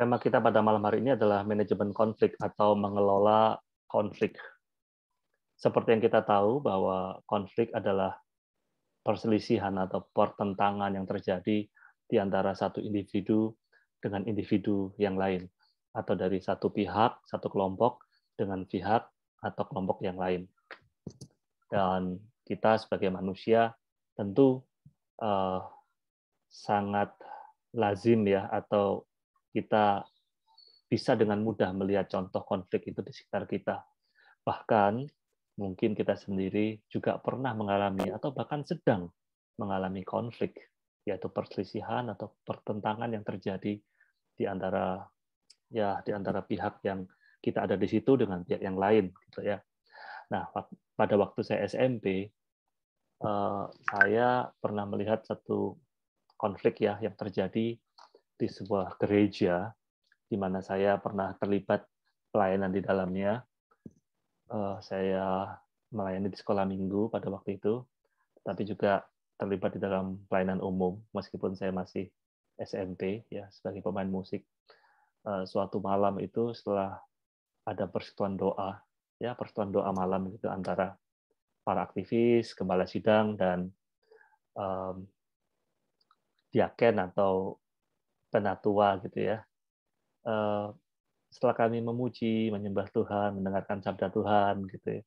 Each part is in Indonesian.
Tema kita pada malam hari ini adalah manajemen konflik atau mengelola konflik. Seperti yang kita tahu bahwa konflik adalah perselisihan atau pertentangan yang terjadi di antara satu individu dengan individu yang lain, atau dari satu pihak, satu kelompok dengan pihak atau kelompok yang lain. Dan kita sebagai manusia tentu sangat lazim ya, atau kita bisa dengan mudah melihat contoh konflik itu di sekitar kita. Bahkan mungkin kita sendiri juga pernah mengalami atau bahkan sedang mengalami konflik, yaitu perselisihan atau pertentangan yang terjadi di antara pihak yang kita ada di situ dengan pihak yang lain, gitu ya. Nah, pada waktu saya SMP, saya pernah melihat satu konflik ya yang terjadi di sebuah gereja di mana saya pernah terlibat pelayanan di dalamnya. Saya melayani di sekolah minggu pada waktu itu, tapi juga terlibat di dalam pelayanan umum meskipun saya masih SMP ya sebagai pemain musik. Suatu malam itu setelah ada persekutuan doa malam gitu antara para aktivis, gembala sidang dan diaken atau penatua gitu ya. Setelah kami memuji, menyembah Tuhan, mendengarkan sabda Tuhan gitu ya.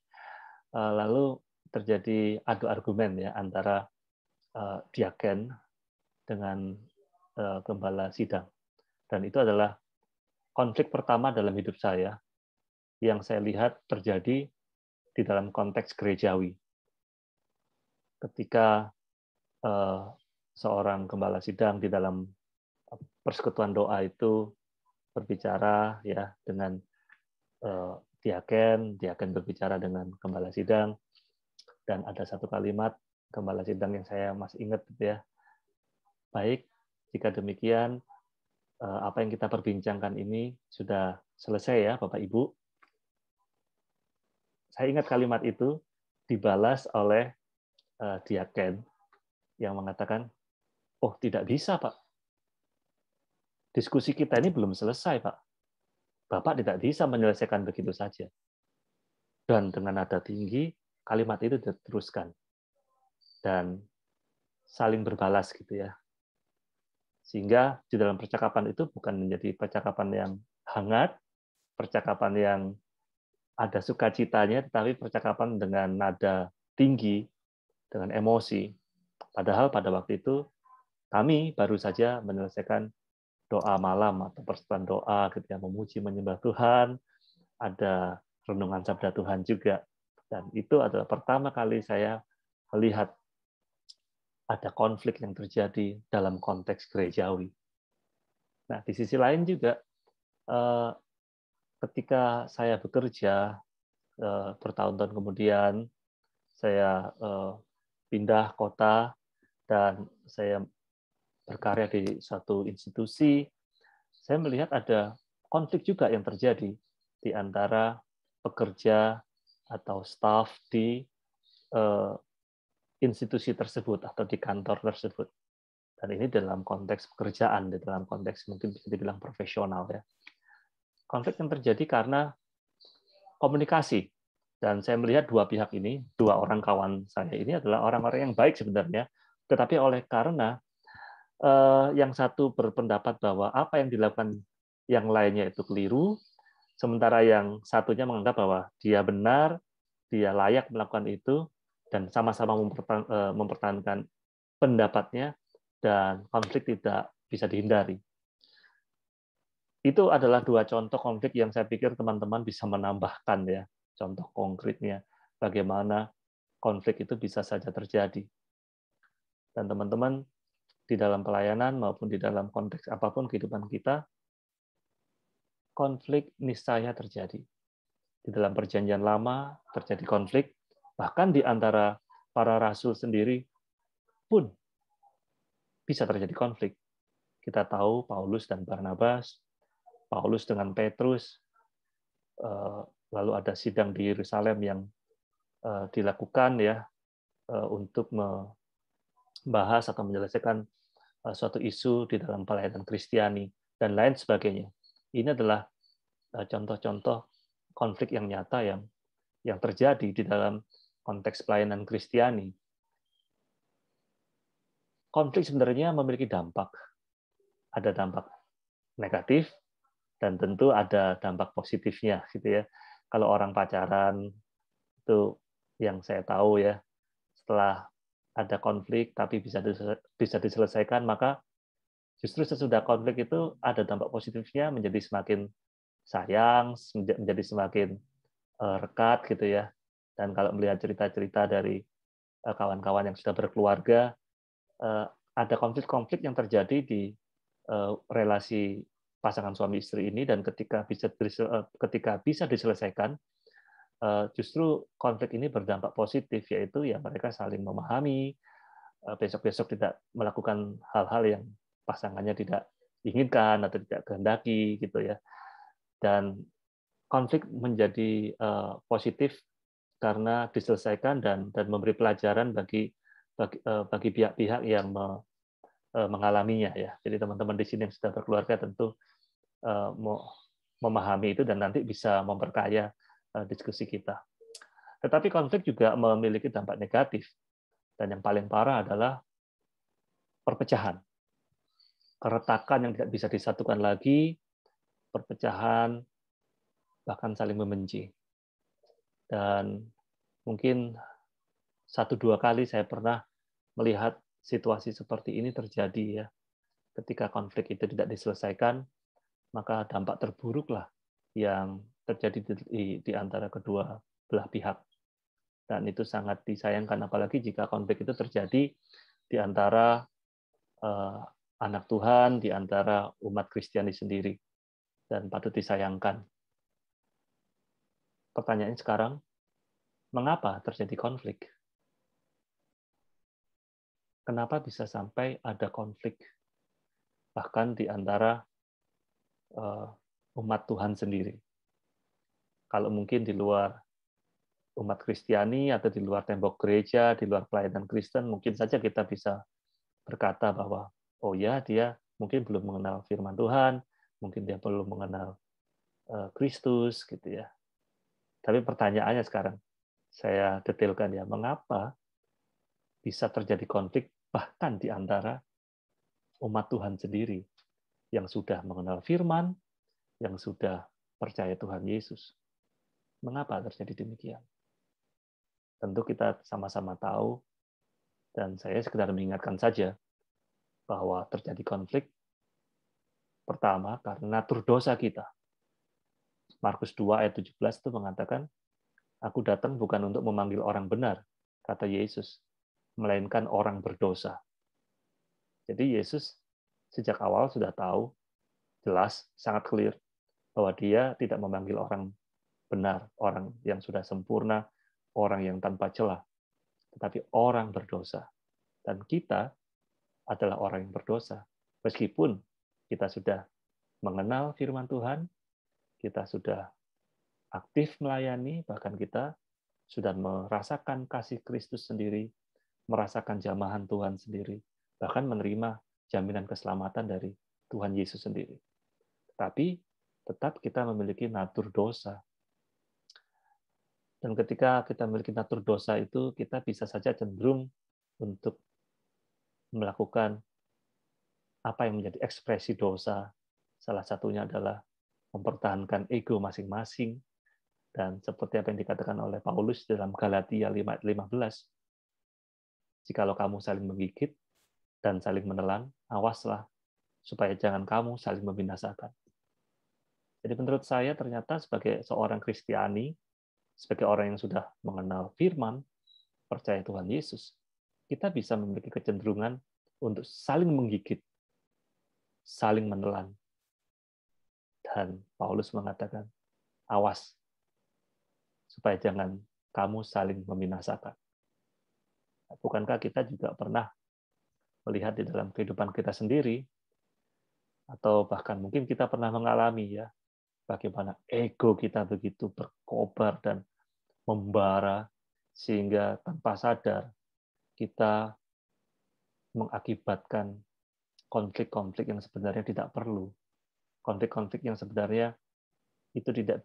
Lalu terjadi adu argumen ya antara diaken dengan gembala sidang. Dan itu adalah konflik pertama dalam hidup saya yang saya lihat terjadi di dalam konteks gerejawi. Ketika seorang gembala sidang di dalam persekutuan doa itu berbicara ya dengan diaken berbicara dengan gembala sidang, dan ada satu kalimat gembala sidang yang saya masih ingat gitu ya. Baik, jika demikian apa yang kita perbincangkan ini sudah selesai ya Bapak Ibu. Saya ingat kalimat itu dibalas oleh diaken yang mengatakan, oh tidak bisa Pak. Diskusi kita ini belum selesai Pak. Bapak tidak bisa menyelesaikan begitu saja. Dan dengan nada tinggi, kalimat itu diteruskan. Dan saling berbalas gitu ya. Sehingga di dalam percakapan itu bukan menjadi percakapan yang hangat, percakapan yang ada sukacitanya, tetapi percakapan dengan nada tinggi, dengan emosi. Padahal pada waktu itu kami baru saja menyelesaikan doa malam atau persekutuan doa ketika memuji menyembah Tuhan, ada renungan sabda Tuhan juga. Dan itu adalah pertama kali saya melihat ada konflik yang terjadi dalam konteks gerejawi. Nah, di sisi lain juga ketika saya bekerja bertahun-tahun kemudian, saya pindah kota dan saya berkarya di suatu institusi, saya melihat ada konflik juga yang terjadi di antara pekerja atau staf di institusi tersebut atau di kantor tersebut. Dan ini dalam konteks pekerjaan, di dalam konteks mungkin bisa dibilang profesional ya. Konflik yang terjadi karena komunikasi. Dan saya melihat dua pihak ini, dua orang kawan saya ini adalah orang-orang yang baik sebenarnya, tetapi karena yang satu berpendapat bahwa apa yang dilakukan yang lainnya itu keliru, sementara yang satunya menganggap bahwa dia benar, dia layak melakukan itu, dan sama-sama mempertahankan pendapatnya, dan konflik tidak bisa dihindari. Itu adalah dua contoh konflik yang saya pikir teman-teman bisa menambahkan ya, contoh konkretnya bagaimana konflik itu bisa saja terjadi. Dan teman-teman di dalam pelayanan maupun di dalam konteks apapun kehidupan kita, konflik niscaya terjadi. Di dalam perjanjian lama terjadi konflik, bahkan di antara para rasul sendiri pun bisa terjadi konflik. Kita tahu Paulus dan Barnabas, Paulus dengan Petrus, lalu ada sidang di Yerusalem yang dilakukan ya untuk membahas atau menyelesaikan suatu isu di dalam pelayanan Kristiani dan lain sebagainya. Ini adalah contoh-contoh konflik yang nyata yang terjadi di dalam konteks pelayanan Kristiani. Konflik sebenarnya memiliki dampak. Ada dampak negatif dan tentu ada dampak positifnya gitu ya. Kalau orang pacaran itu yang saya tahu ya, setelah ada konflik tapi bisa diselesaikan, maka justru sesudah konflik itu ada dampak positifnya, menjadi semakin sayang, menjadi semakin rekat gitu ya. Dan kalau melihat cerita-cerita dari kawan-kawan yang sudah berkeluarga, ada konflik-konflik yang terjadi di relasi pasangan suami istri ini, dan ketika bisa diselesaikan, justru konflik ini berdampak positif, yaitu ya mereka saling memahami, besok-besok tidak melakukan hal-hal yang pasangannya tidak inginkan atau tidak kehendaki gitu ya. Dan konflik menjadi positif karena diselesaikan dan memberi pelajaran bagi pihak-pihak yang mengalaminya ya. Jadi teman-teman di sini yang sudah berkeluarga tentu memahami itu dan nanti bisa memperkaya diskusi kita. Tetapi konflik juga memiliki dampak negatif, dan yang paling parah adalah perpecahan, keretakan yang tidak bisa disatukan lagi, perpecahan, bahkan saling membenci. Dan mungkin 1-2 kali saya pernah melihat situasi seperti ini terjadi ya. Ketika konflik itu tidak diselesaikan, maka dampak terburuklah yang terjadi di antara kedua belah pihak. Dan itu sangat disayangkan, apalagi jika konflik itu terjadi di antara anak Tuhan, di antara umat Kristiani sendiri, dan patut disayangkan. Pertanyaannya sekarang, mengapa terjadi konflik? Kenapa bisa sampai ada konflik, bahkan di antara umat Tuhan sendiri? Kalau mungkin di luar umat Kristiani atau di luar tembok gereja, di luar pelayanan Kristen, mungkin saja kita bisa berkata bahwa, oh ya, dia mungkin belum mengenal firman Tuhan, mungkin dia belum mengenal Kristus, gitu ya. Tapi pertanyaannya sekarang, saya detailkan ya, mengapa bisa terjadi konflik bahkan di antara umat Tuhan sendiri yang sudah mengenal firman, yang sudah percaya Tuhan Yesus. Mengapa terjadi demikian? Tentu kita sama-sama tahu, dan saya sekedar mengingatkan saja, bahwa terjadi konflik pertama karena natur dosa kita. Markus 2 ayat 17 itu mengatakan, aku datang bukan untuk memanggil orang benar, kata Yesus, melainkan orang berdosa. Jadi Yesus sejak awal sudah tahu, jelas, sangat clear, bahwa dia tidak memanggil orang benar, orang yang sudah sempurna, orang yang tanpa celah, tetapi orang berdosa. Dan kita adalah orang yang berdosa. Meskipun kita sudah mengenal firman Tuhan, kita sudah aktif melayani, bahkan kita sudah merasakan kasih Kristus sendiri, merasakan jamahan Tuhan sendiri, bahkan menerima jaminan keselamatan dari Tuhan Yesus sendiri. Tetapi tetap kita memiliki natur dosa. Dan ketika kita memiliki natur dosa itu, kita bisa saja cenderung untuk melakukan apa yang menjadi ekspresi dosa. Salah satunya adalah mempertahankan ego masing-masing, dan seperti apa yang dikatakan oleh Paulus dalam Galatia 5:15, jikalau kamu saling menggigit dan saling menelan, awaslah supaya jangan kamu saling membinasakan. Jadi menurut saya ternyata sebagai seorang Kristiani, sebagai orang yang sudah mengenal firman, percaya Tuhan Yesus, kita bisa memiliki kecenderungan untuk saling menggigit, saling menelan. Dan Paulus mengatakan, awas, supaya jangan kamu saling membinasakan. Bukankah kita juga pernah melihat di dalam kehidupan kita sendiri, atau bahkan mungkin kita pernah mengalami ya, bagaimana ego kita begitu berkobar dan membara, sehingga tanpa sadar kita mengakibatkan konflik-konflik yang sebenarnya tidak perlu. konflik-konflik yang sebenarnya itu tidak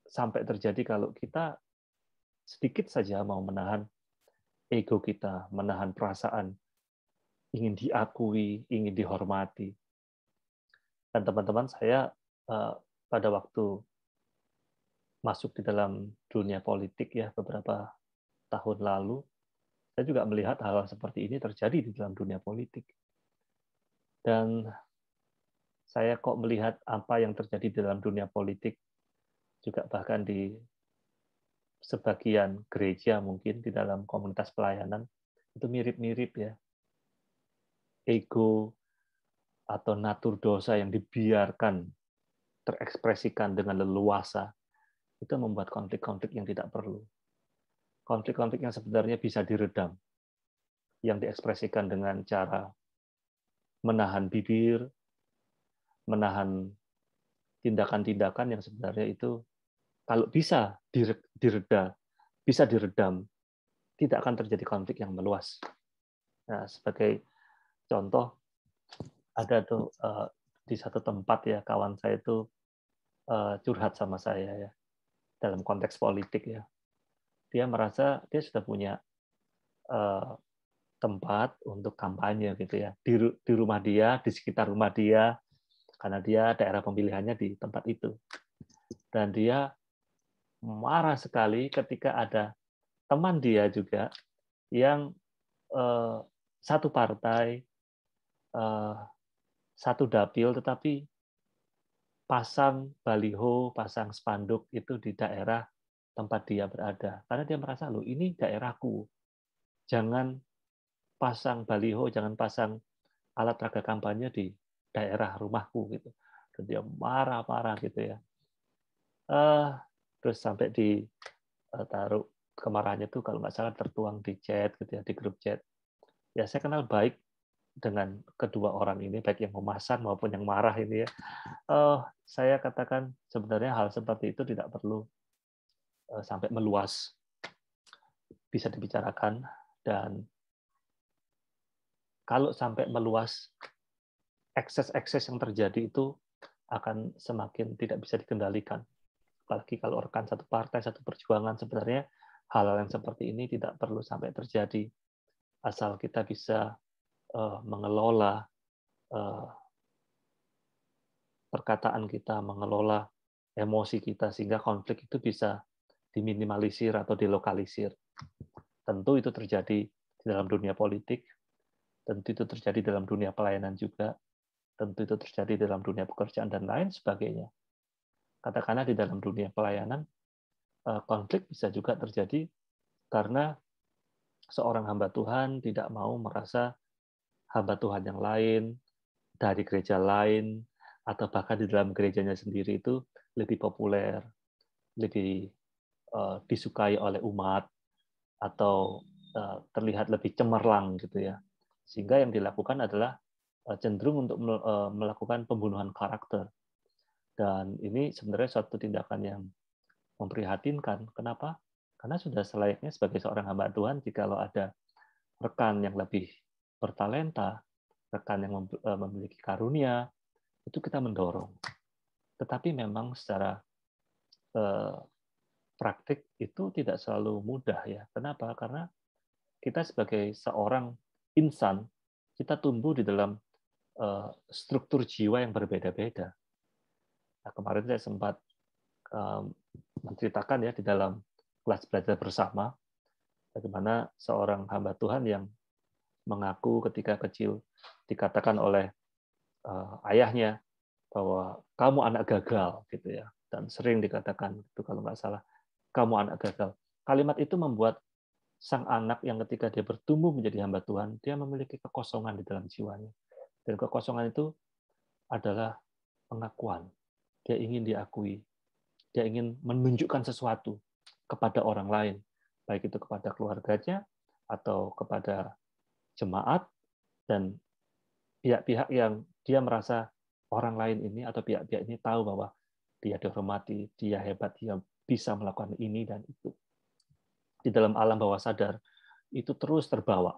sampai terjadi kalau kita sedikit saja mau menahan ego kita, menahan perasaan ingin diakui, ingin dihormati. Dan teman-teman saya pada waktu masuk di dalam dunia politik ya beberapa tahun lalu, saya juga melihat hal seperti ini terjadi di dalam dunia politik. Dan saya kok melihat apa yang terjadi di dalam dunia politik, juga bahkan di sebagian gereja mungkin di dalam komunitas pelayanan, itu mirip-mirip ya. Ego atau natur dosa yang dibiarkan terekspresikan dengan leluasa, itu membuat konflik-konflik yang tidak perlu. Konflik-konflik yang sebenarnya bisa diredam, yang diekspresikan dengan cara menahan bibir, menahan tindakan-tindakan yang sebenarnya itu kalau bisa diredam, tidak akan terjadi konflik yang meluas. Nah, sebagai contoh, ada tuh di satu tempat ya kawan saya itu curhat sama saya ya dalam konteks politik ya. Dia merasa dia sudah punya tempat untuk kampanye gitu ya di rumah dia, di sekitar rumah dia, karena dia daerah pemilihannya di tempat itu. Dan dia marah sekali ketika ada teman dia juga yang satu partai, satu dapil, tetapi pasang baliho, pasang spanduk itu di daerah tempat dia berada. Karena dia merasa, loh ini daerahku. Jangan pasang baliho, jangan pasang alat peraga kampanye di daerah rumahku gitu. Dan dia marah-marah gitu ya. Terus sampai ditaruh kemarahannya tuh kalau nggak salah tertuang di chat gitu ya, di grup chat. Ya saya kenal baik dengan kedua orang ini, baik yang memasang maupun yang marah ini ya. Saya katakan sebenarnya hal seperti itu tidak perlu sampai meluas, bisa dibicarakan, dan kalau sampai meluas, ekses-ekses yang terjadi itu akan semakin tidak bisa dikendalikan. Apalagi kalau rekan satu partai, satu perjuangan, sebenarnya hal-hal yang seperti ini tidak perlu sampai terjadi, asal kita bisa mengelola perkataan kita, mengelola emosi kita, sehingga konflik itu bisa diminimalisir atau dilokalisir. Tentu itu terjadi di dalam dunia politik, tentu itu terjadi dalam dunia pelayanan juga, tentu itu terjadi dalam dunia pekerjaan dan lain sebagainya. Katakanlah di dalam dunia pelayanan, konflik bisa juga terjadi karena seorang hamba Tuhan tidak mau merasa hamba Tuhan yang lain, dari gereja lain, atau bahkan di dalam gerejanya sendiri itu lebih populer, lebih disukai oleh umat, atau terlihat lebih cemerlang gitu ya. Sehingga yang dilakukan adalah cenderung untuk melakukan pembunuhan karakter. Dan ini sebenarnya suatu tindakan yang memprihatinkan. Kenapa? Karena sudah selayaknya sebagai seorang hamba Tuhan, jikalau ada rekan yang lebih bertalenta, rekan yang memiliki karunia, itu kita mendorong. Tetapi memang secara praktik itu tidak selalu mudah ya. Kenapa? Karena kita sebagai seorang insan, kita tumbuh di dalam struktur jiwa yang berbeda-beda. Nah, kemarin saya sempat menceritakan ya di dalam kelas belajar bersama, bagaimana seorang hamba Tuhan yang mengaku ketika kecil dikatakan oleh ayahnya bahwa kamu anak gagal gitu ya, dan sering dikatakan itu kalau nggak salah, kamu anak gagal. Kalimat itu membuat sang anak yang ketika dia bertumbuh menjadi hamba Tuhan, dia memiliki kekosongan di dalam jiwanya. Dan kekosongan itu adalah pengakuan. Dia ingin diakui. Dia ingin menunjukkan sesuatu kepada orang lain, baik itu kepada keluarganya atau kepada jemaat, dan pihak-pihak yang dia merasa orang lain ini atau pihak-pihak ini tahu bahwa dia dihormati, dia hebat, dia bisa melakukan ini dan itu. Di dalam alam bawah sadar, itu terus terbawa.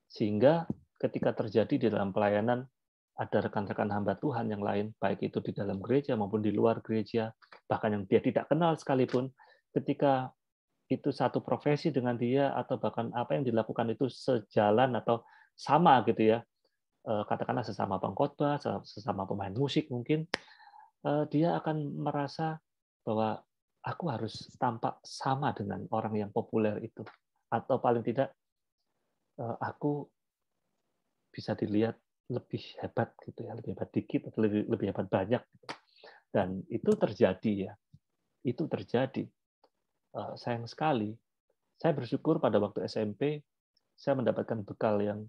Sehingga ketika terjadi di dalam pelayanan ada rekan-rekan hamba Tuhan yang lain, baik itu di dalam gereja maupun di luar gereja, bahkan yang dia tidak kenal sekalipun, ketika itu satu profesi dengan dia, atau bahkan apa yang dilakukan itu sejalan atau sama gitu ya, katakanlah sesama pengkhotbah, sesama pemain musik mungkin, dia akan merasa bahwa aku harus tampak sama dengan orang yang populer itu, atau paling tidak aku bisa dilihat lebih hebat gitu ya, lebih hebat dikit atau lebih hebat banyak gitu. Dan itu terjadi ya, itu terjadi. Sayang sekali, saya bersyukur pada waktu SMP saya mendapatkan bekal yang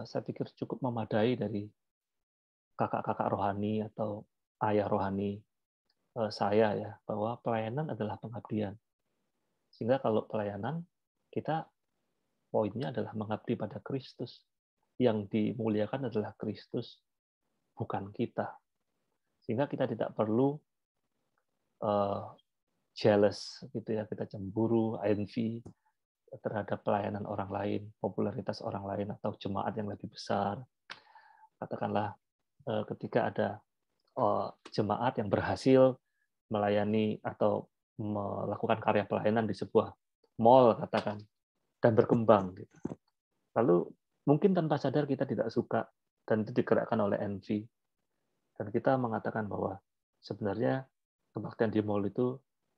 saya pikir cukup memadai dari kakak-kakak rohani atau ayah rohani saya ya, bahwa pelayanan adalah pengabdian. Sehingga kalau pelayanan, kita poinnya adalah mengabdi pada Kristus. Yang dimuliakan adalah Kristus, bukan kita. Sehingga kita tidak perlu jealous gitu ya, kita cemburu, envy terhadap pelayanan orang lain, popularitas orang lain atau jemaat yang lebih besar. Katakanlah ketika ada jemaat yang berhasil melayani atau melakukan karya pelayanan di sebuah mall katakan, dan berkembang gitu. Lalu mungkin tanpa sadar kita tidak suka dan itu digerakkan oleh envy. Dan kita mengatakan bahwa sebenarnya kebaktian di mall itu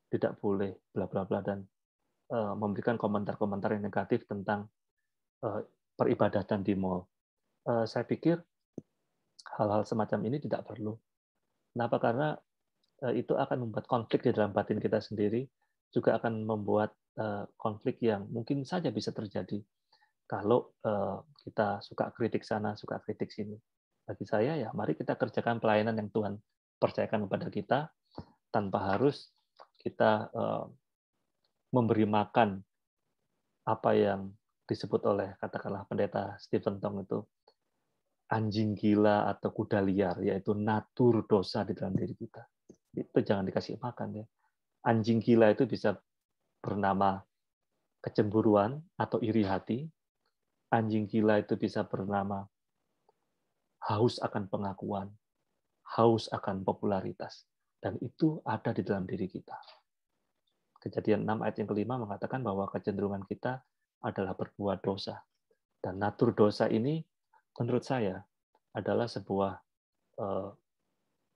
tidak boleh bla bla bla, dan memberikan komentar-komentar yang negatif tentang peribadatan di mall. Saya pikir hal-hal semacam ini tidak perlu. Kenapa? Karena itu akan membuat konflik di dalam batin kita sendiri, juga akan membuat konflik yang mungkin saja bisa terjadi kalau kita suka kritik sana, suka kritik sini. Bagi saya ya, mari kita kerjakan pelayanan yang Tuhan percayakan kepada kita, tanpa harus kita memberi makan apa yang disebut oleh katakanlah pendeta Stephen Tong itu anjing gila atau kuda liar, yaitu natur dosa di dalam diri kita. Itu jangan dikasih makan ya. Anjing gila itu bisa bernama kecemburuan atau iri hati. Anjing gila itu bisa bernama haus akan pengakuan, haus akan popularitas. Dan itu ada di dalam diri kita. Kejadian 6 ayat yang kelima mengatakan bahwa kecenderungan kita adalah berbuat dosa. Dan natur dosa ini menurut saya adalah sebuah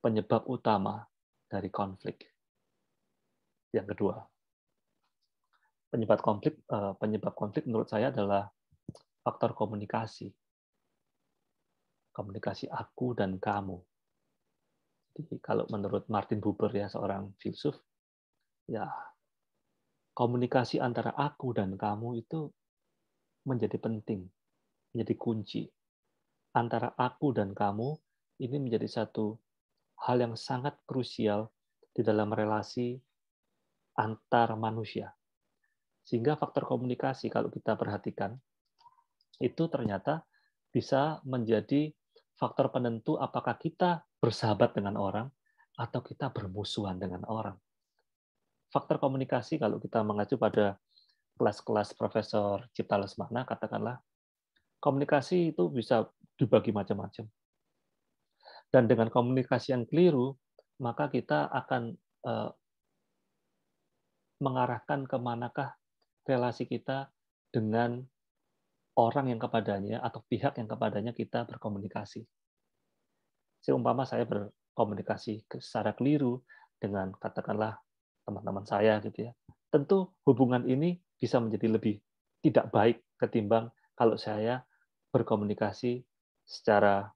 penyebab utama dari konflik. Yang kedua, penyebab konflik menurut saya adalah faktor komunikasi. Komunikasi aku dan kamu. Jadi kalau menurut Martin Buber ya, seorang filsuf, ya komunikasi antara aku dan kamu itu menjadi penting, menjadi kunci. Antara aku dan kamu ini menjadi satu hal yang sangat krusial di dalam relasi antar manusia. Sehingga faktor komunikasi kalau kita perhatikan, itu ternyata bisa menjadi faktor penentu apakah kita bersahabat dengan orang atau kita bermusuhan dengan orang. Faktor komunikasi kalau kita mengacu pada kelas-kelas Profesor Cipta Lesmana, katakanlah, komunikasi itu bisa dibagi macam-macam. Dan dengan komunikasi yang keliru, maka kita akan mengarahkan kemanakah relasi kita dengan orang yang kepadanya atau pihak yang kepadanya kita berkomunikasi. Seumpama saya berkomunikasi secara keliru dengan katakanlah teman-teman saya gitu ya. Tentu hubungan ini bisa menjadi lebih tidak baik ketimbang kalau saya berkomunikasi secara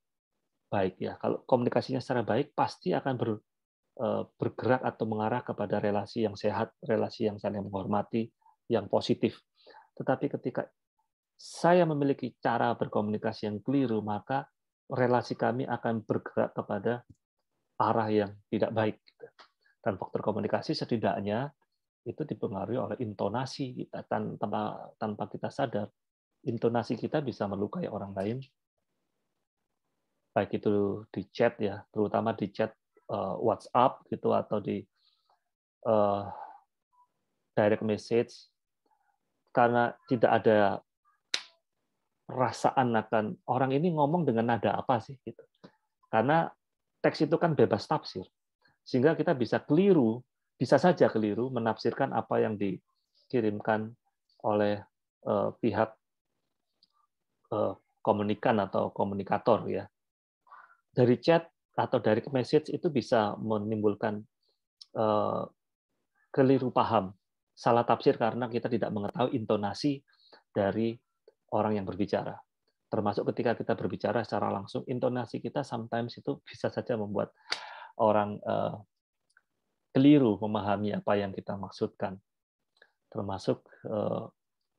baik ya. Kalau komunikasinya secara baik pasti akan bergerak atau mengarah kepada relasi yang sehat, relasi yang saling menghormati, yang positif. Tetapi ketika saya memiliki cara berkomunikasi yang keliru, maka relasi kami akan bergerak kepada arah yang tidak baik. Dan faktor komunikasi setidaknya itu dipengaruhi oleh intonasi kita. Tanpa kita sadar, intonasi kita bisa melukai orang lain, baik itu di chat ya, terutama di chat WhatsApp gitu, atau di direct message, karena tidak ada perasaan akan orang ini ngomong dengan nada apa sih gitu. Karena teks itu kan bebas tafsir. Sehingga kita bisa keliru, bisa saja keliru menafsirkan apa yang dikirimkan oleh pihak komunikan atau komunikator ya. Dari chat atau dari message itu bisa menimbulkan keliru paham, salah tafsir karena kita tidak mengetahui intonasi dari orang yang berbicara. Termasuk ketika kita berbicara secara langsung, intonasi kita sometimes itu bisa saja membuat orang keliru memahami apa yang kita maksudkan. Termasuk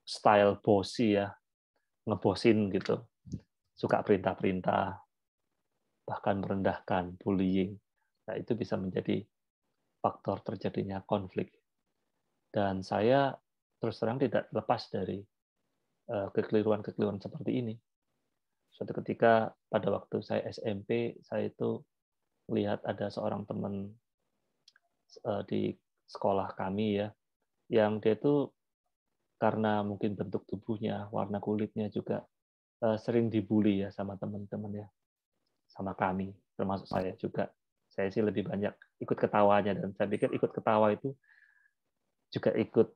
style bossy ya, ngebosin gitu, suka perintah-perintah, bahkan merendahkan, bullying. Nah, itu bisa menjadi faktor terjadinya konflik. Dan saya terus terang tidak lepas dari kekeliruan-kekeliruan seperti ini. Suatu ketika pada waktu saya SMP, saya itu melihat ada seorang teman di sekolah kami ya, yang dia itu karena mungkin bentuk tubuhnya, warna kulitnya juga sering dibully ya sama teman-teman ya, sama kami, termasuk saya juga. Saya sih lebih banyak ikut ketawanya, dan saya pikir ikut ketawa itu juga ikut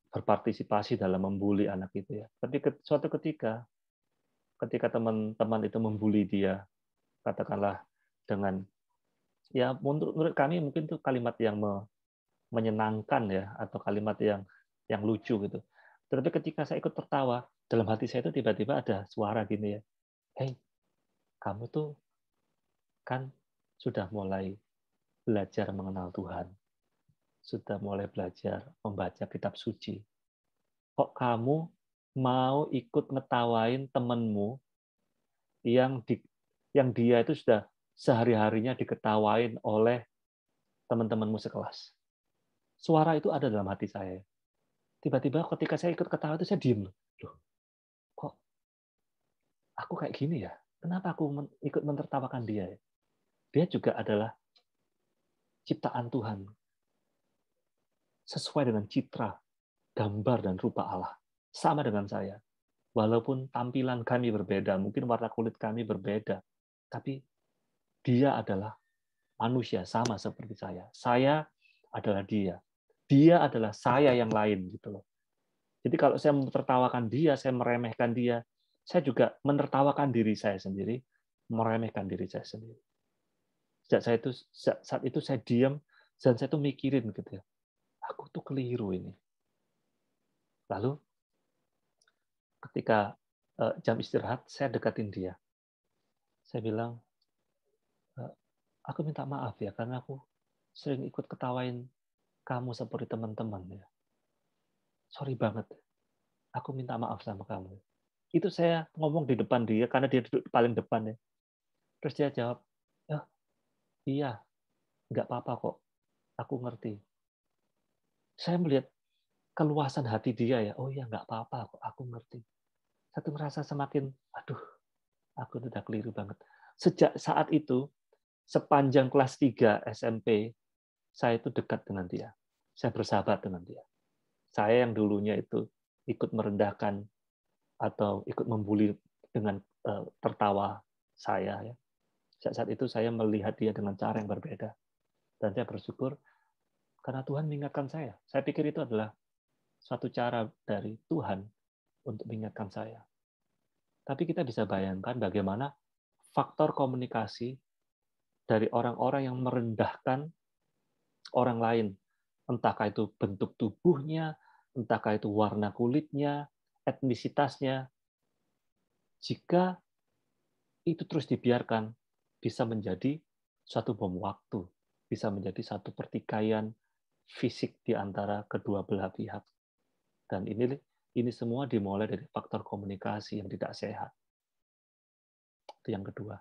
berpartisipasi dalam membuli anak itu ya. Tapi suatu ketika teman-teman itu membuli dia, katakanlah dengan ya menurut kami mungkin itu kalimat yang menyenangkan ya, atau kalimat yang lucu gitu. Tetapi ketika saya ikut tertawa, dalam hati saya itu tiba-tiba ada suara gini ya, "Hei, kamu tuh kan sudah mulai belajar mengenal Tuhan, sudah mulai belajar membaca kitab suci. Kok kamu mau ikut ngetawain temenmu yang dia itu sudah sehari-harinya diketawain oleh teman-temanmu sekelas?" Suara itu ada dalam hati saya. Tiba-tiba ketika saya ikut ketawa itu saya diem. Loh, kok aku kayak gini ya? Kenapa aku ikut mentertawakan dia? Dia juga adalah ciptaan Tuhan, sesuai dengan citra, gambar, dan rupa Allah. Sama dengan saya. Walaupun tampilan kami berbeda, mungkin warna kulit kami berbeda, tapi dia adalah manusia sama seperti saya. Saya adalah dia. Dia adalah saya yang lain gitu loh. Jadi kalau saya menertawakan dia, saya meremehkan dia, saya juga menertawakan diri saya sendiri, meremehkan diri saya sendiri. Saat itu saya diam dan saya tuh mikirin gitu ya. Aku tuh keliru ini. Lalu ketika jam istirahat, saya dekatin dia. Saya bilang, aku minta maaf ya karena aku sering ikut ketawain kamu seperti teman-teman ya. Sorry banget. Aku minta maaf sama kamu. Itu saya ngomong di depan dia karena dia duduk paling depan ya. Terus dia jawab, "Oh, iya, nggak apa-apa kok. Aku ngerti." Saya melihat keluasan hati dia ya. Oh iya, nggak apa-apa kok. Aku ngerti. Saya tuh ngerasa semakin, aduh, aku udah keliru banget. Sejak saat itu, sepanjang kelas 3 SMP, saya itu dekat dengan dia. Saya bersahabat dengan dia. Saya yang dulunya itu ikut merendahkan atau ikut membuli dengan tertawa saya ya. Saat itu saya melihat dia dengan cara yang berbeda, dan saya bersyukur karena Tuhan mengingatkan saya. Saya pikir itu adalah suatu cara dari Tuhan untuk mengingatkan saya. Tapi kita bisa bayangkan bagaimana faktor komunikasi dari orang-orang yang merendahkan orang lain, entahkah itu bentuk tubuhnya, entahkah itu warna kulitnya, etnisitasnya, jika itu terus dibiarkan, bisa menjadi suatu bom waktu, bisa menjadi satu pertikaian fisik di antara kedua belah pihak. Dan ini semua dimulai dari faktor komunikasi yang tidak sehat. Itu yang kedua.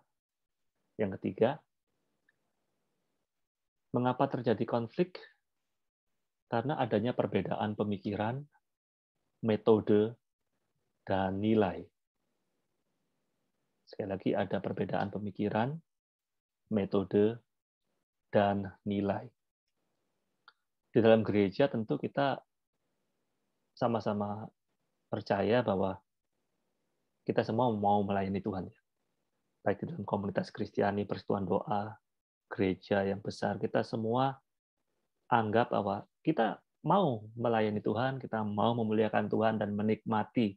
Yang ketiga, mengapa terjadi konflik? Karena adanya perbedaan pemikiran, metode, dan nilai. Sekali lagi, ada perbedaan pemikiran, metode, dan nilai. Di dalam gereja tentu kita sama-sama percaya bahwa kita semua mau melayani Tuhan, baik di dalam komunitas Kristiani, persekutuan doa, gereja yang besar, kita semua anggap bahwa kita mau melayani Tuhan, kita mau memuliakan Tuhan dan menikmati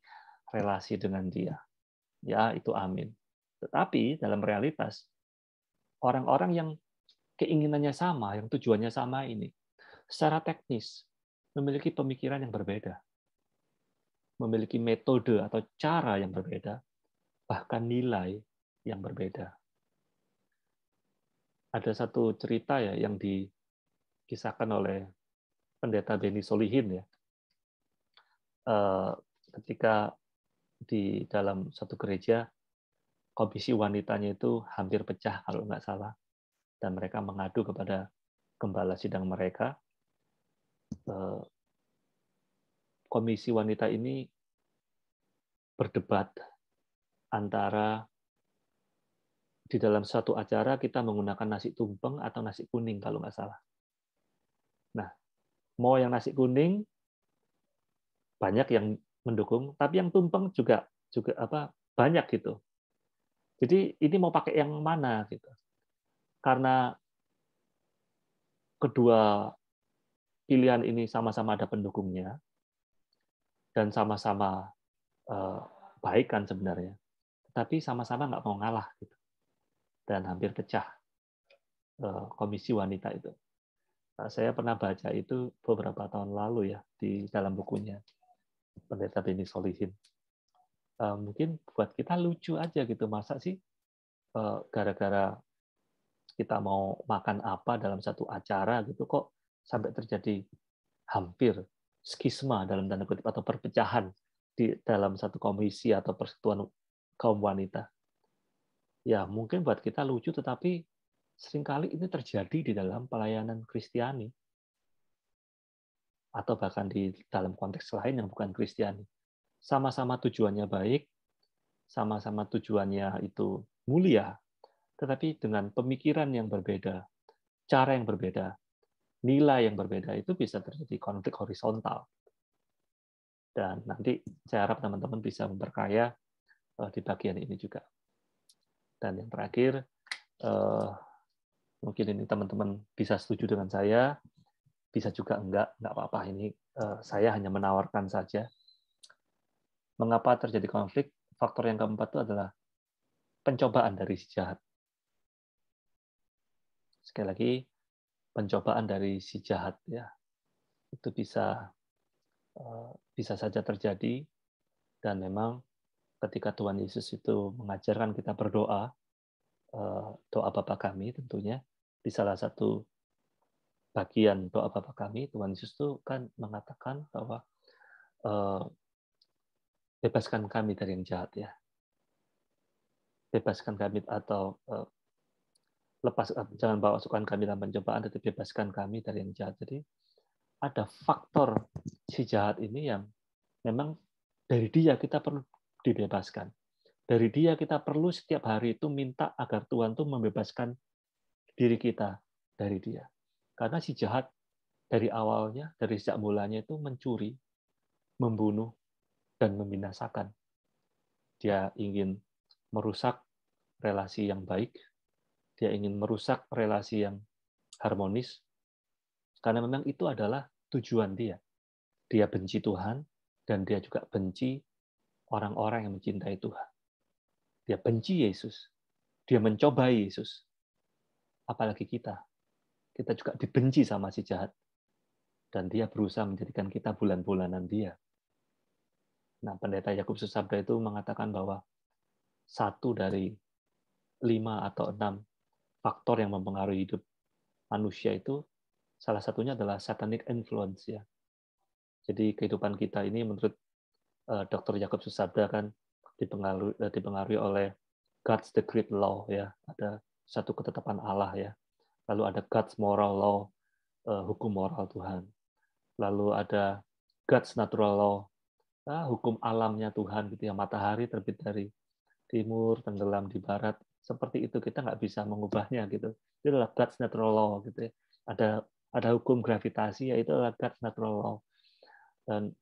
relasi dengan Dia. Ya, itu amin. Tetapi dalam realitas, orang-orang yang keinginannya sama, yang tujuannya sama ini, secara teknis, memiliki pemikiran yang berbeda, memiliki metode atau cara yang berbeda, bahkan nilai yang berbeda. Ada satu cerita ya yang dikisahkan oleh Pendeta Benny Solihin ya, ketika di dalam satu gereja komisi wanitanya itu hampir pecah kalau nggak salah, dan mereka mengadu kepada gembala sidang mereka. Komisi wanita ini berdebat antara di dalam suatu acara kita menggunakan nasi tumpeng atau nasi kuning kalau nggak salah. Nah, mau yang nasi kuning banyak yang mendukung, tapi yang tumpeng juga banyak gitu. Jadi ini mau pakai yang mana gitu. Karena kedua pilihan ini sama-sama ada pendukungnya dan sama-sama baik kan sebenarnya, tapi sama-sama nggak mau ngalah gitu. Dan hampir pecah komisi wanita itu. Saya pernah baca itu beberapa tahun lalu ya di dalam bukunya Pendeta Benny Solihin. Mungkin buat kita lucu aja gitu, masa sih gara-gara kita mau makan apa dalam satu acara gitu kok sampai terjadi hampir skisma dalam tanda kutip atau perpecahan di dalam satu komisi atau persekutuan kaum wanita. Ya mungkin buat kita lucu, tetapi seringkali ini terjadi di dalam pelayanan Kristiani atau bahkan di dalam konteks lain yang bukan Kristiani. Sama-sama tujuannya baik, sama-sama tujuannya itu mulia, tetapi dengan pemikiran yang berbeda, cara yang berbeda, nilai yang berbeda, itu bisa terjadi konflik horizontal. Dan nanti saya harap teman-teman bisa memperkaya di bagian ini juga. Dan yang terakhir, mungkin ini teman-teman bisa setuju dengan saya, bisa juga enggak apa-apa. Ini saya hanya menawarkan saja. Mengapa terjadi konflik? Faktor yang keempat itu adalah pencobaan dari si jahat. Sekali lagi, pencobaan dari si jahat ya, itu bisa saja terjadi, dan memang ketika Tuhan Yesus itu mengajarkan kita berdoa, doa Bapa kami tentunya, di salah satu bagian doa Bapa kami, Tuhan Yesus itu kan mengatakan bahwa bebaskan kami dari yang jahat ya. Bebaskan kami atau jangan bawa masukkan kami dalam pencobaan, tetapi bebaskan kami dari yang jahat. Jadi ada faktor si jahat ini yang memang dari dia kita perlu dibebaskan. Dari dia kita perlu setiap hari itu minta agar Tuhan tuh membebaskan diri kita dari dia. Karena si jahat dari awalnya, dari sejak mulanya itu mencuri, membunuh, dan membinasakan. Dia ingin merusak relasi yang baik, dia ingin merusak relasi yang harmonis, karena memang itu adalah tujuan dia. Dia benci Tuhan, dan dia juga benci orang-orang yang mencintai Tuhan. Dia benci Yesus. Dia mencobai Yesus. Apalagi kita. Kita juga dibenci sama si jahat. Dan dia berusaha menjadikan kita bulan-bulanan dia. Nah, Pendeta Yakub Susabda itu mengatakan bahwa 1 dari 5 atau 6 faktor yang mempengaruhi hidup manusia itu salah satunya adalah satanic influence ya. Jadi kehidupan kita ini menurut Dr. Yakub Susabda kan dipengaruhi oleh God's the great law ya, ada satu ketetapan Allah ya. Lalu ada God's moral law, hukum moral Tuhan. Lalu ada God's natural law, hukum alamnya Tuhan gitu ya, matahari terbit dari timur, tenggelam di barat. Seperti itu, kita nggak bisa mengubahnya gitu. Itu adalah God's natural law gitu ya. Ada hukum gravitasi, ya itu adalah God's natural law. Dan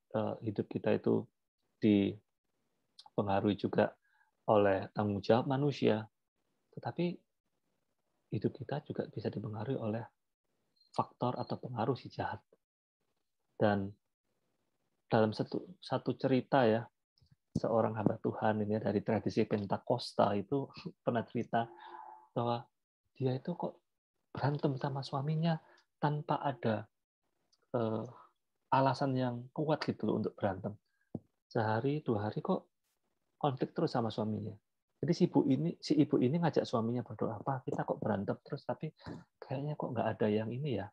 hidup kita itu dipengaruhi juga oleh tanggung jawab manusia, tetapi hidup kita juga bisa dipengaruhi oleh faktor atau pengaruh si jahat. Dan dalam satu cerita ya, seorang hamba Tuhan ini dari tradisi Pentakosta itu pernah cerita bahwa dia itu kok berantem sama suaminya tanpa ada alasan yang kuat gitu loh untuk berantem. Sehari, 2 hari kok konflik terus sama suaminya. Jadi si ibu ini ngajak suaminya berdoa, "Pak, kita kok berantem terus, tapi kayaknya kok nggak ada yang ini ya,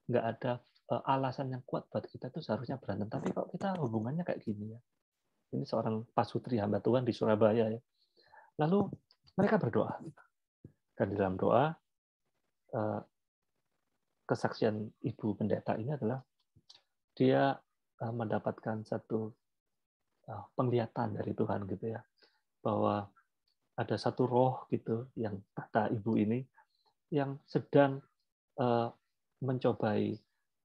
nggak ada alasan yang kuat buat kita tuh seharusnya berantem. Tapi kok kita hubungannya kayak gini ya." Ini seorang pasutri hamba Tuhan di Surabaya ya. Lalu mereka berdoa. Dan di dalam doa, kesaksian ibu pendeta ini adalah dia mendapatkan satu penglihatan dari Tuhan gitu ya, bahwa ada satu roh gitu yang kata ibu ini yang sedang mencobai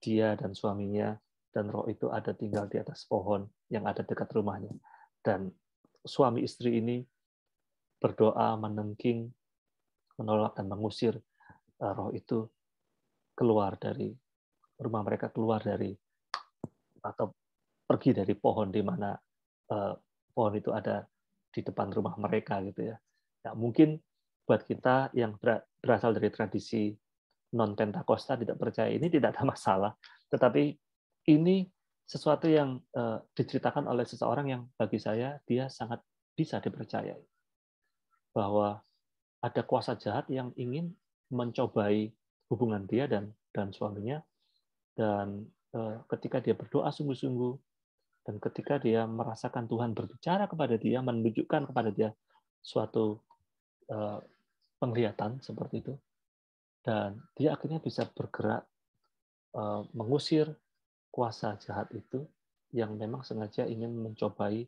dia dan suaminya, dan roh itu ada tinggal di atas pohon yang ada dekat rumahnya. Dan suami istri ini berdoa, menengking, menolak dan mengusir roh itu keluar dari rumah mereka, keluar dari atau pergi dari pohon di mana pohon itu ada di depan rumah mereka gitu ya. Nah, mungkin buat kita yang berasal dari tradisi non Pentakosta tidak percaya ini tidak ada masalah, tetapi ini sesuatu yang diceritakan oleh seseorang yang bagi saya dia sangat bisa dipercayai, bahwa ada kuasa jahat yang ingin mencobai hubungan dia dan suaminya, dan ketika dia berdoa sungguh-sungguh dan ketika dia merasakan Tuhan berbicara kepada dia, menunjukkan kepada dia suatu penglihatan seperti itu, dan dia akhirnya bisa bergerak mengusir kuasa jahat itu yang memang sengaja ingin mencobai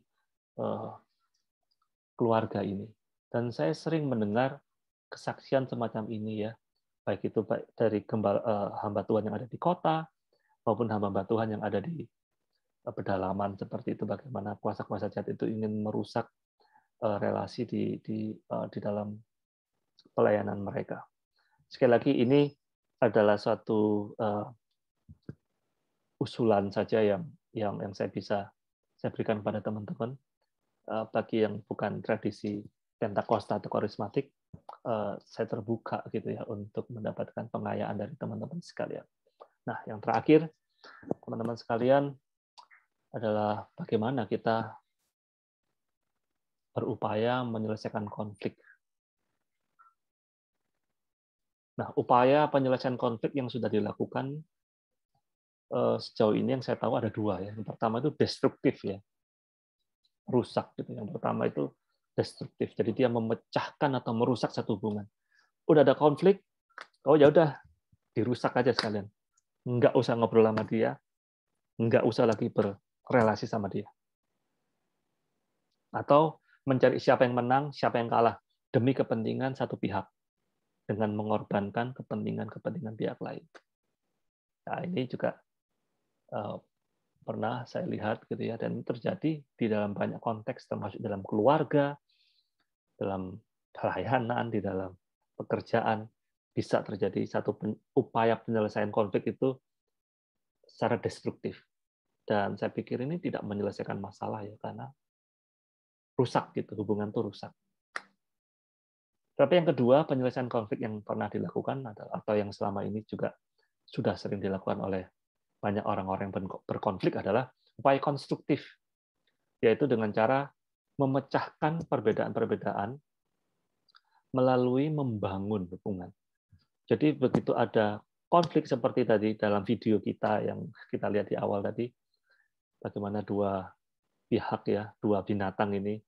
keluarga ini. Dan saya sering mendengar kesaksian semacam ini ya, baik itu dari hamba Tuhan yang ada di kota maupun hamba Tuhan yang ada di pedalaman seperti itu, bagaimana kuasa-kuasa jahat itu ingin merusak relasi di dalam pelayanan mereka. Sekali lagi ini adalah suatu usulan saja yang saya berikan kepada teman-teman. Bagi yang bukan tradisi Pentakosta atau karismatik, saya terbuka gitu ya untuk mendapatkan pengayaan dari teman-teman sekalian. Nah, yang terakhir, teman-teman sekalian, adalah bagaimana kita berupaya menyelesaikan konflik. Nah, upaya penyelesaian konflik yang sudah dilakukan sejauh ini yang saya tahu ada 2 ya. Yang pertama itu destruktif ya, rusak gitu. Yang pertama itu destruktif. Jadi dia memecahkan atau merusak satu hubungan. Udah ada konflik, oh ya udah dirusak aja sekalian. Nggak usah ngobrol sama dia, nggak usah lagi berrelasi sama dia. Atau mencari siapa yang menang, siapa yang kalah demi kepentingan satu pihak dengan mengorbankan kepentingan pihak lain. Nah, ini juga pernah saya lihat gitu ya, dan terjadi di dalam banyak konteks, termasuk dalam keluarga, dalam pelayanan, di dalam pekerjaan, bisa terjadi satu upaya penyelesaian konflik itu secara destruktif. Dan saya pikir ini tidak menyelesaikan masalah ya, karena rusak gitu, hubungan itu rusak. Tapi yang kedua, penyelesaian konflik yang pernah dilakukan atau yang selama ini juga sudah sering dilakukan oleh banyak orang-orang yang berkonflik adalah upaya konstruktif, yaitu dengan cara memecahkan perbedaan-perbedaan melalui membangun hubungan. Jadi begitu ada konflik seperti tadi dalam video kita yang kita lihat di awal tadi, bagaimana 2 pihak ya, 2 binatang ini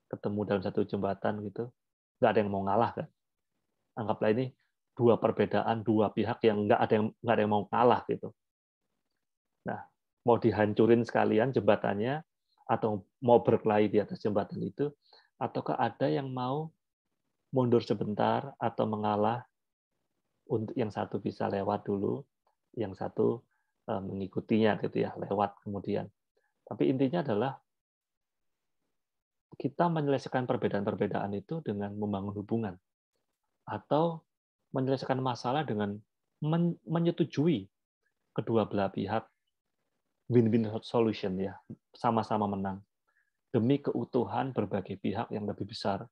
ketemu dalam satu jembatan gitu, nggak ada yang mau ngalah kan. Anggaplah ini 2 perbedaan, 2 pihak yang nggak ada yang mau kalah gitu. Nah, mau dihancurin sekalian jembatannya, atau mau berkelahi di atas jembatan itu, ataukah ada yang mau mundur sebentar atau mengalah untuk yang satu bisa lewat dulu, yang satu mengikutinya gitu ya, lewat kemudian. Tapi intinya adalah kita menyelesaikan perbedaan-perbedaan itu dengan membangun hubungan, atau menyelesaikan masalah dengan menyetujui kedua belah pihak, win-win solution ya, sama-sama menang, demi keutuhan berbagai pihak yang lebih besar,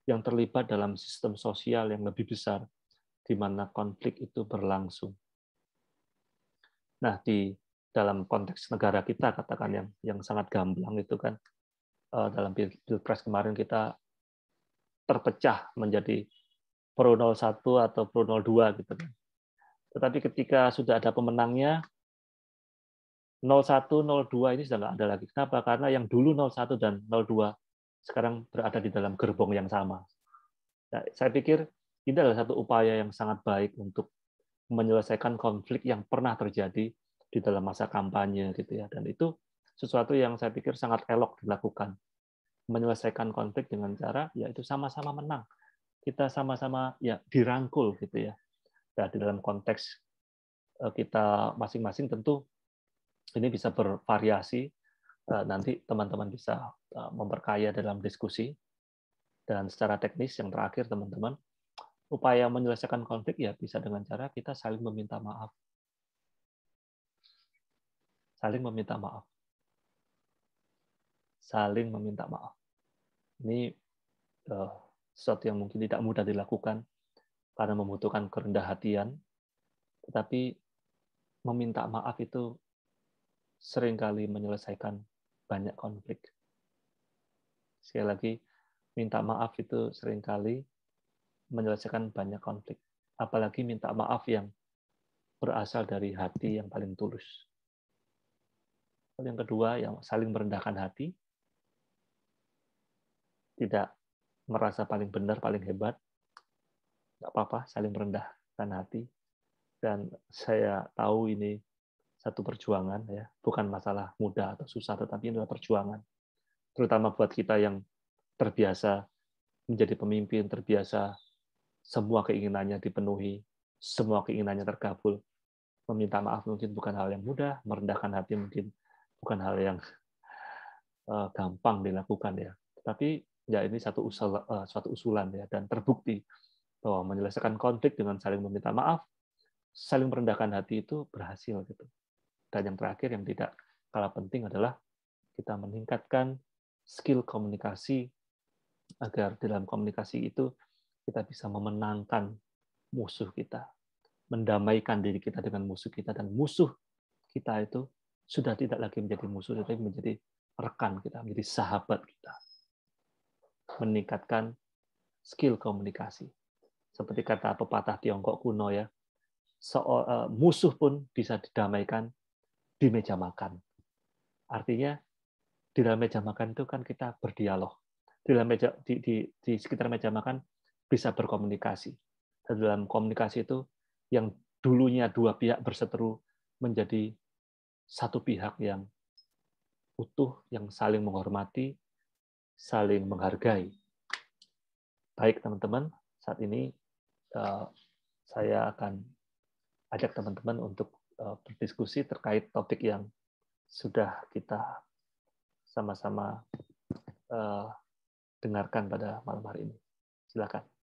yang terlibat dalam sistem sosial yang lebih besar, di mana konflik itu berlangsung. Nah, di dalam konteks negara kita, katakan yang sangat gamblang itu kan, dalam Pilpres kemarin kita terpecah menjadi pro 01 atau pro 02 gitu kan. Tetapi ketika sudah ada pemenangnya, 01, 02 ini sudah nggak ada lagi. Kenapa? Karena yang dulu 01 dan 02 sekarang berada di dalam gerbong yang sama. Nah, saya pikir ini adalah satu upaya yang sangat baik untuk menyelesaikan konflik yang pernah terjadi di dalam masa kampanye gitu ya. Dan itu sesuatu yang saya pikir sangat elok dilakukan. Menyelesaikan konflik dengan cara yaitu sama-sama menang. Kita sama-sama ya dirangkul gitu ya. Nah, di dalam konteks kita masing-masing tentu ini bisa bervariasi. Nanti teman-teman bisa memperkaya dalam diskusi. Dan secara teknis yang terakhir teman-teman, upaya menyelesaikan konflik ya bisa dengan cara kita saling meminta maaf. Saling meminta maaf. Saling meminta maaf. Ini sesuatu yang mungkin tidak mudah dilakukan karena membutuhkan kerendah hatian, tetapi meminta maaf itu seringkali menyelesaikan banyak konflik. Sekali lagi, minta maaf itu seringkali menyelesaikan banyak konflik. Apalagi minta maaf yang berasal dari hati yang paling tulus. Yang kedua, yang saling merendahkan hati, tidak merasa paling benar, paling hebat, nggak apa-apa, saling merendahkan hati. Dan saya tahu ini satu perjuangan, ya, bukan masalah mudah atau susah, tetapi ini adalah perjuangan. Terutama buat kita yang terbiasa menjadi pemimpin, terbiasa semua keinginannya dipenuhi, semua keinginannya terkabul. Meminta maaf mungkin bukan hal yang mudah, merendahkan hati mungkin bukan hal yang gampang dilakukan ya. Tapi ya ini suatu usulan ya, dan terbukti bahwa menyelesaikan konflik dengan saling meminta maaf, saling merendahkan hati itu berhasil gitu. Dan yang terakhir yang tidak kalah penting adalah kita meningkatkan skill komunikasi agar dalam komunikasi itu kita bisa memenangkan musuh kita, mendamaikan diri kita dengan musuh kita, dan musuh kita itu sudah tidak lagi menjadi musuh, tetapi menjadi rekan kita, menjadi sahabat kita. Meningkatkan skill komunikasi. Seperti kata pepatah Tiongkok kuno ya, musuh pun bisa didamaikan di meja makan. Artinya di dalam meja makan itu kan kita berdialog. Di dalam meja di sekitar meja makan bisa berkomunikasi. Dan dalam komunikasi itu yang dulunya dua pihak berseteru menjadi satu pihak yang utuh, yang saling menghormati, saling menghargai. Baik teman-teman, saat ini saya akan ajak teman-teman untuk berdiskusi terkait topik yang sudah kita sama-sama dengarkan pada malam hari ini. Silakan.